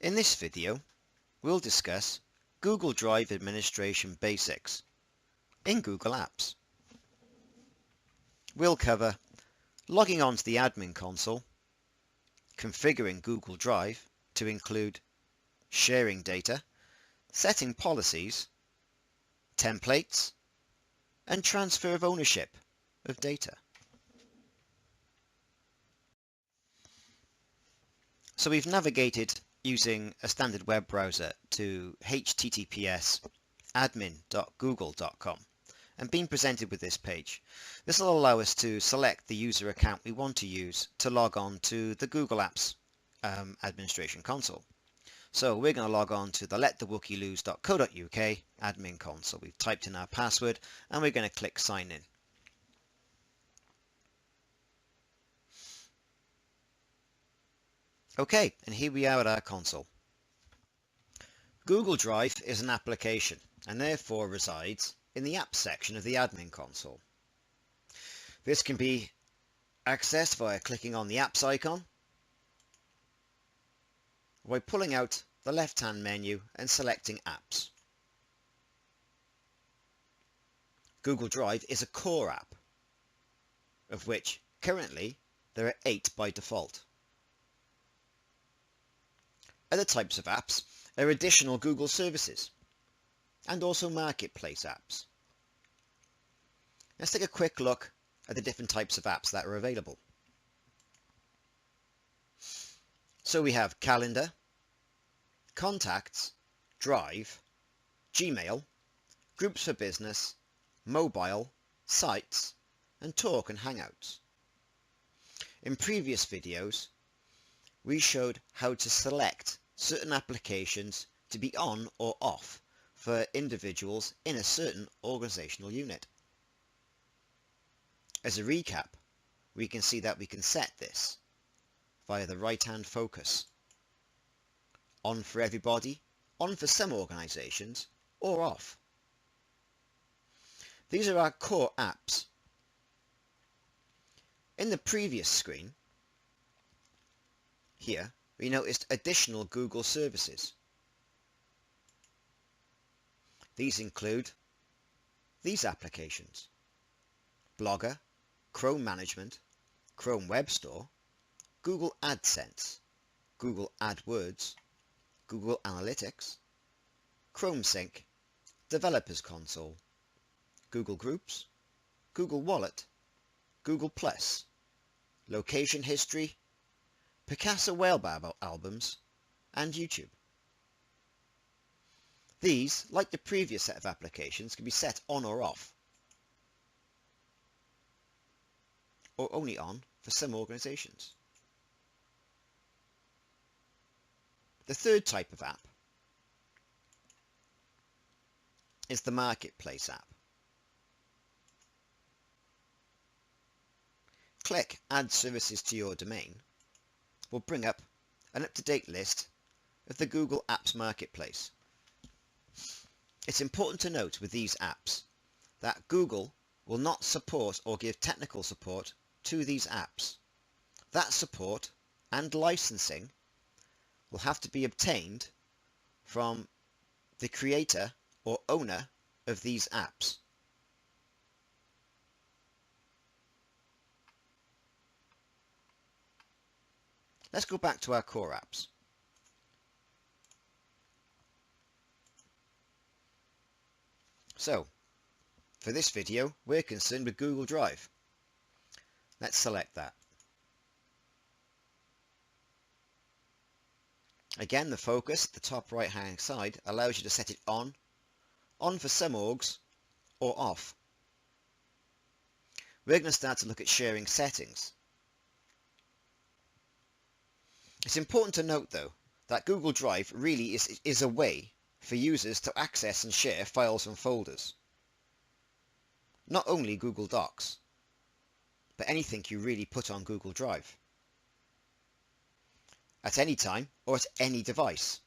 In this video, we'll discuss Google Drive Administration Basics in Google Apps. We'll cover logging onto the admin console, configuring Google Drive to include sharing data, setting policies, templates, and transfer of ownership of data. So we've navigated using a standard web browser to https admin.google.com and been presented with this page. This will allow us to select the user account we want to use to log on to the Google Apps administration console. So we're going to log on to the letthewookieelose.co.uk admin console. We've typed in our password and we're going to click sign in. Okay, and here we are at our console. Google Drive is an application and therefore resides in the Apps section of the admin console. This can be accessed via clicking on the Apps icon, or by pulling out the left-hand menu and selecting Apps. Google Drive is a core app, of which currently there are 8 by default. Other types of apps are additional Google services and also marketplace apps. Let's take a quick look at the different types of apps that are available. So we have Calendar, Contacts, Drive, Gmail, Groups for Business, Mobile, Sites, and Talk and Hangouts. In previous videos, we showed how to select certain applications to be on or off for individuals in a certain organizational unit. As a recap, we can see that we can set this via the right-hand focus. On for everybody, on for some organizations, or off. These are our core apps. In the previous screen, here, we noticed additional Google services. These include these applications: Blogger, Chrome Management, Chrome Web Store, Google AdSense, Google AdWords, Google Analytics, Chrome Sync, Developers Console, Google Groups, Google Wallet, Google+, Location History, Picasso Whale albums, and YouTube. These, like the previous set of applications, can be set on or off, or only on for some organizations. The third type of app is the Marketplace app. Click Add Services to your domain will bring up an up-to-date list of the Google Apps Marketplace. It's important to note with these apps that Google will not support or give technical support to these apps. That support and licensing will have to be obtained from the creator or owner of these apps. Let's go back to our core apps. So, for this video, we're concerned with Google Drive. Let's select that. Again, the focus at the top right hand side allows you to set it on for some orgs, or off. We're going to start to look at sharing settings. It's important to note though that Google Drive really is a way for users to access and share files and folders. Not only Google Docs, but anything you really put on Google Drive. At any time or at any device,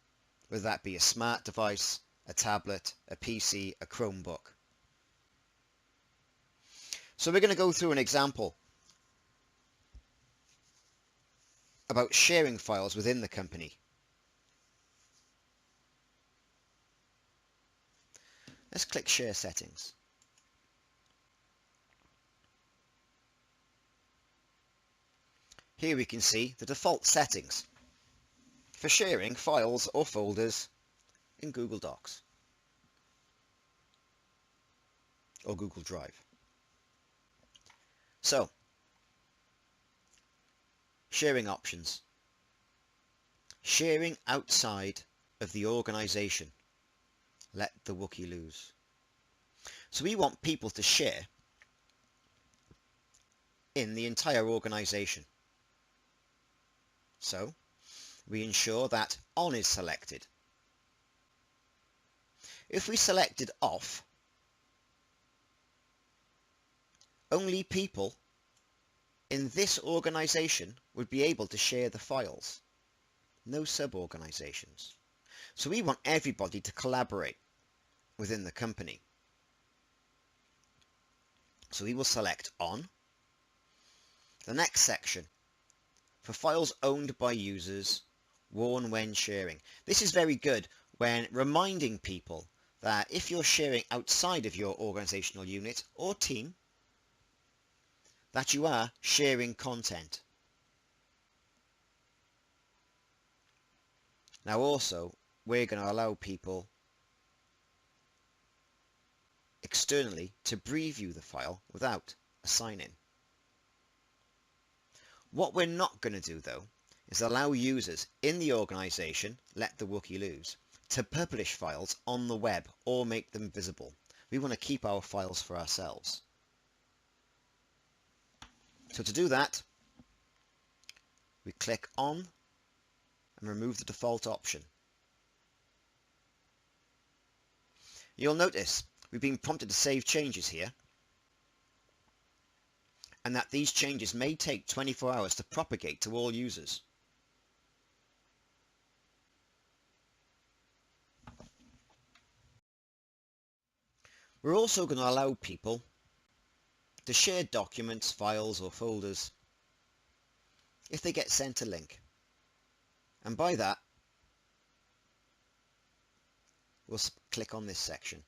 whether that be a smart device, a tablet, a PC, a Chromebook. So we're going to go through an example about sharing files within the company. Let's click Share Settings. Here we can see the default settings for sharing files or folders in Google Docs or Google Drive. So, sharing options. Sharing outside of the organization. Let the Wookie loose. So we want people to share in the entire organization. So we ensure that on is selected. If we selected off, only people in this organization would be able to share the files. No sub-organizations. So we want everybody to collaborate within the company. So we will select on. The next section, for files owned by users, worn when sharing. This is very good when reminding people that if you're sharing outside of your organizational unit or team, that you are sharing content. Now also, we're going to allow people externally to preview the file without a sign-in. What we're not going to do though is allow users in the organization, let the Wookie loose, to publish files on the web or make them visible. We want to keep our files for ourselves. So to do that, we click on and remove the default option. You'll notice we've been prompted to save changes here, and that these changes may take 24 hours to propagate to all users. We're also going to allow people to share documents, files or folders if they get sent a link. And by that, we'll click on this section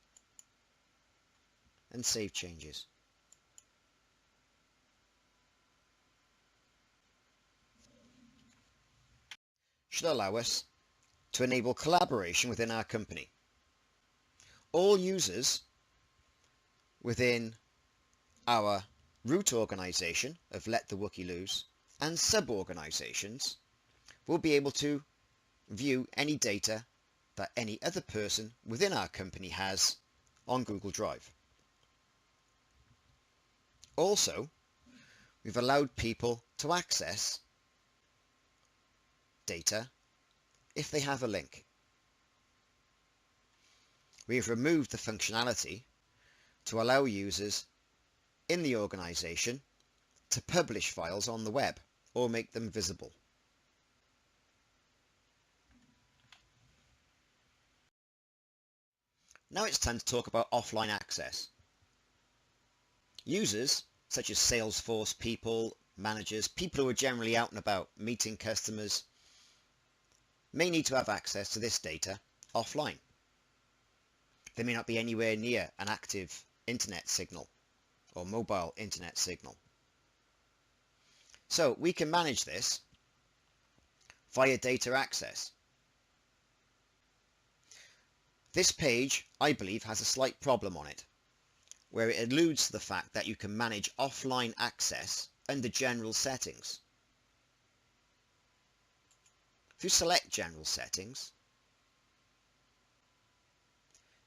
and save changes. Should allow us to enable collaboration within our company. All users within our root organization of Let the Wookie Loose and sub-organizations will be able to view any data that any other person within our company has on Google Drive. Also, we've allowed people to access data if they have a link. We have removed the functionality to allow users in the organization to publish files on the web or make them visible. Now it's time to talk about offline access. Users, such as Salesforce people, managers, people who are generally out and about meeting customers, may need to have access to this data offline. They may not be anywhere near an active internet signal or mobile internet signal. So we can manage this via data access. This page, I believe, has a slight problem on it, where it alludes to the fact that you can manage offline access under General Settings. If you select General Settings,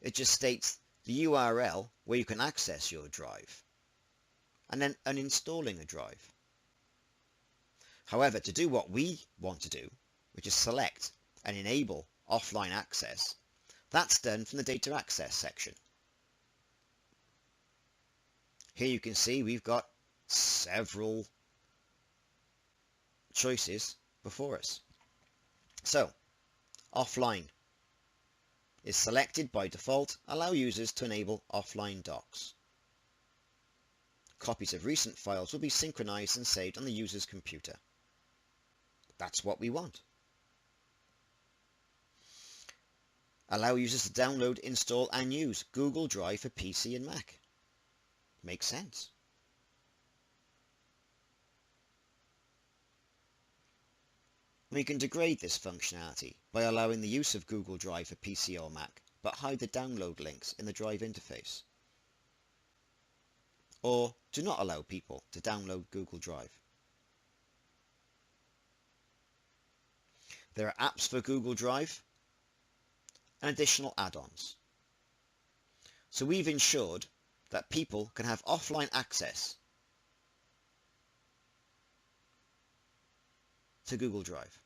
it just states the URL where you can access your drive, and then uninstalling a drive. However, to do what we want to do, which is select and enable offline access, that's done from the Data Access section. Here you can see we've got several choices before us. So, offline is selected by default. Allow users to enable offline docs. Copies of recent files will be synchronized and saved on the user's computer. That's what we want. Allow users to download, install and use Google Drive for PC and Mac. Makes sense. We can degrade this functionality by allowing the use of Google Drive for PC or Mac, but hide the download links in the Drive interface. Or do not allow people to download Google Drive. There are apps for Google Drive and additional add-ons. So we've ensured that people can have offline access to Google Drive.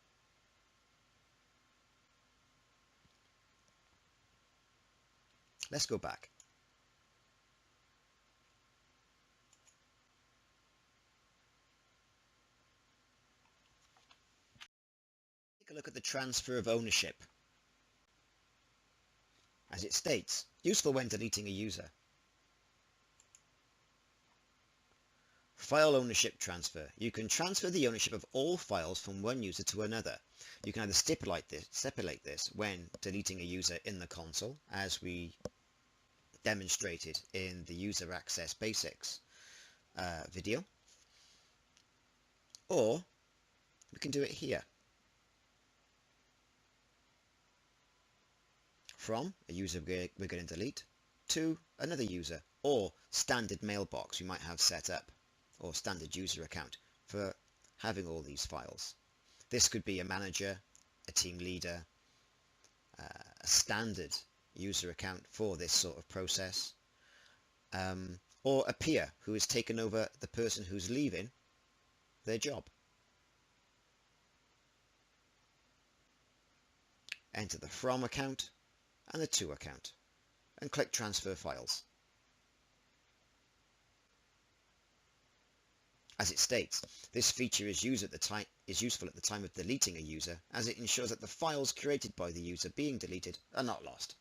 Let's go back. Take a look at the transfer of ownership. As it states, useful when deleting a user. File ownership transfer. You can transfer the ownership of all files from one user to another. You can either stipulate this when deleting a user in the console, as we demonstrated in the user access basics video, or we can do it here. From a user we're going to delete to another user, or standard mailbox you might have set up, or standard user account for having all these files. This could be a manager, a team leader, a standard user account for this sort of process, or a peer who has taken over the person who's leaving their job. Enter the from account and the to account and click transfer files. As it states, this feature is useful at the time of deleting a user, as it ensures that the files created by the user being deleted are not lost.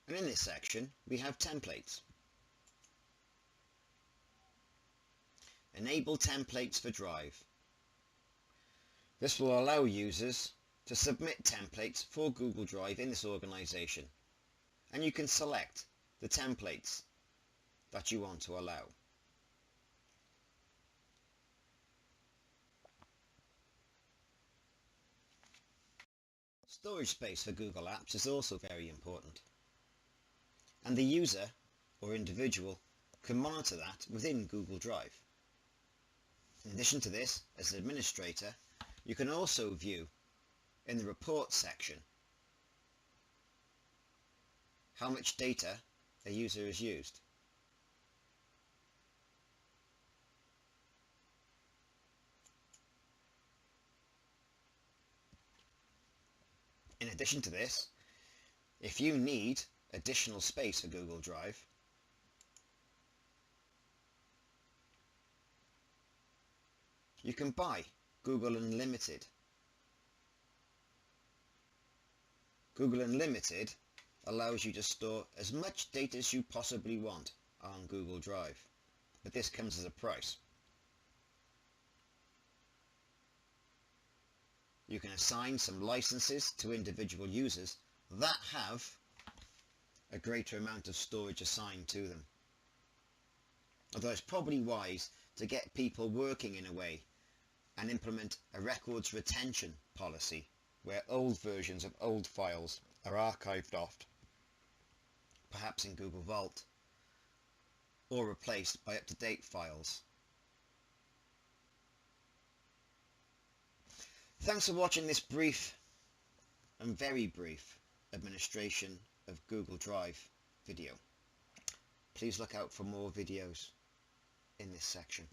And in this section, we have templates. Enable templates for Drive. This will allow users to submit templates for Google Drive in this organization, and you can select the templates that you want to allow. Storage space for Google Apps is also very important, and the user or individual can monitor that within Google Drive. In addition to this, as an administrator, you can also view in the reports section how much data a user has used. In addition to this, if you need additional space for Google Drive, you can buy Google Unlimited. Google Unlimited allows you to store as much data as you possibly want on Google Drive, but this comes as a price. You can assign some licenses to individual users that have a greater amount of storage assigned to them. Although it's probably wise to get people working in a way and implement a records retention policy where old versions of old files are archived off, perhaps in Google Vault, or replaced by up-to-date files. Thanks for watching this brief and very brief administration of Google Drive video. Please look out for more videos in this section.